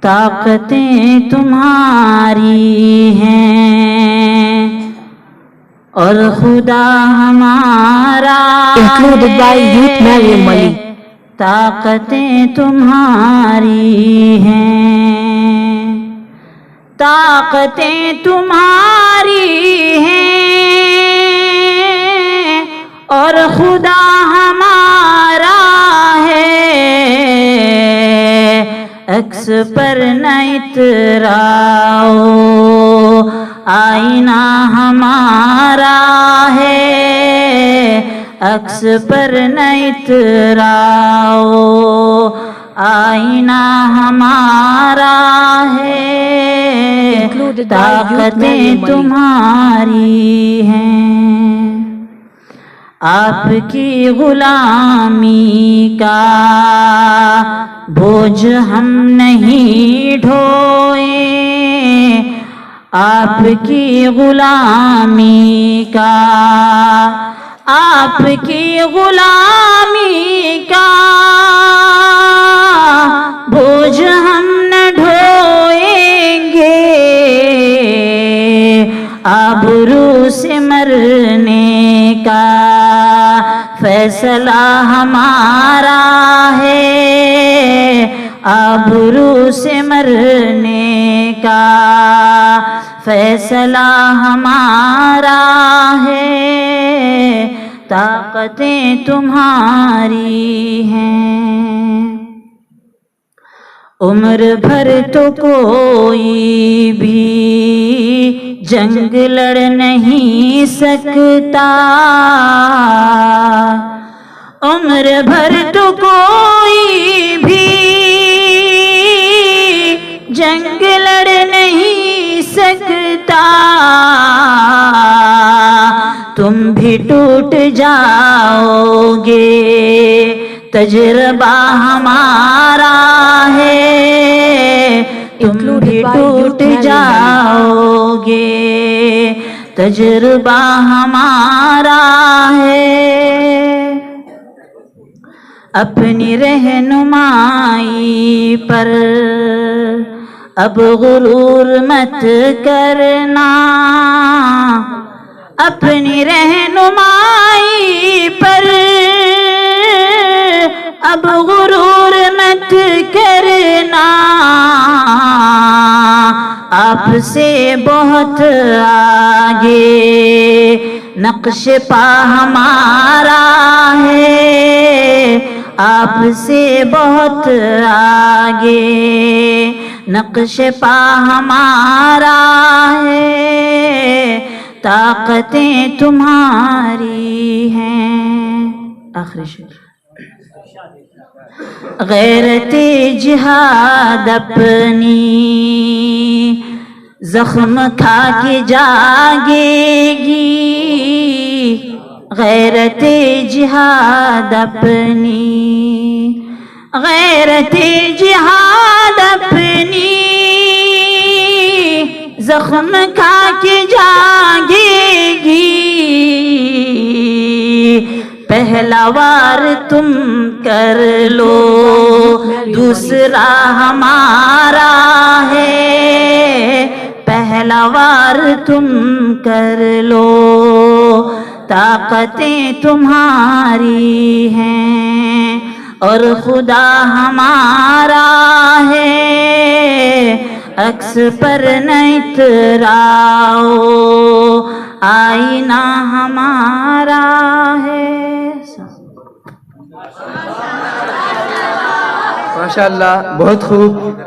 طاقتیں تمہاری ہیں اور خدا ہمارا Included by Youth Mariam Mali. طاقتیں تمہاری ہیں، طاقتیں تمہاری ہیں اور خدا ہمارا ہے، عکس پر نہ اتراؤ، آئینہ ہمارا ہے، عکس پر نہ اتراؤ، آئینہ ہمارا ہے، طاقتیں تمہاری ہیں۔ آپ کی غلامی کا بوجھ ہم نہیں ڈھوئیں، آپ کی غلامی کا، آپ کی غلامی کا بوجھ ہم نہ ڈھوئیں گے، آبرو سے مرنے کا فیصلہ ہمارا ہے، آبرو سے مرنے کا فیصلہ ہمارا ہے، طاقتیں تمہاری ہیں۔ عمر بھر تو کوئی بھی جنگ لڑ نہیں سکتا، عمر بھر تو کوئی بھی جنگ لڑ نہیں سکتا، تم بھی ٹوٹ جاؤ گے، تجربہ ہمارا ہے، تم بھی ٹوٹ جاؤ گے، تجربہ ہمارا ہے، اپنی رہنمائی پر اب غرور مت کرنا، اپنی رہنمائی پر اب غرور مت کرنا، آپ سے بہت آگے نقش پا ہمارا ہے، آپ سے بہت آگے نقش پا ہمارا ہے، طاقتیں تمہاری ہیں۔ آخری شعر۔ غیرت جہاد اپنی زخم کھا کے جاگے گی، غیرت جہاد اپنی، غیرت جہاد اپنی زخم کھا کے جاگے گی، پہلا وار تم کر لو، دوسرا ہمارا ہے، پہلا وار تم کر لو، طاقتیں تمہاری ہیں اور خدا ہمارا ہے، عکس پر نہ اتراؤ، آئینہ ہمارا ہے۔ ماشاءاللہ، بہت خوب۔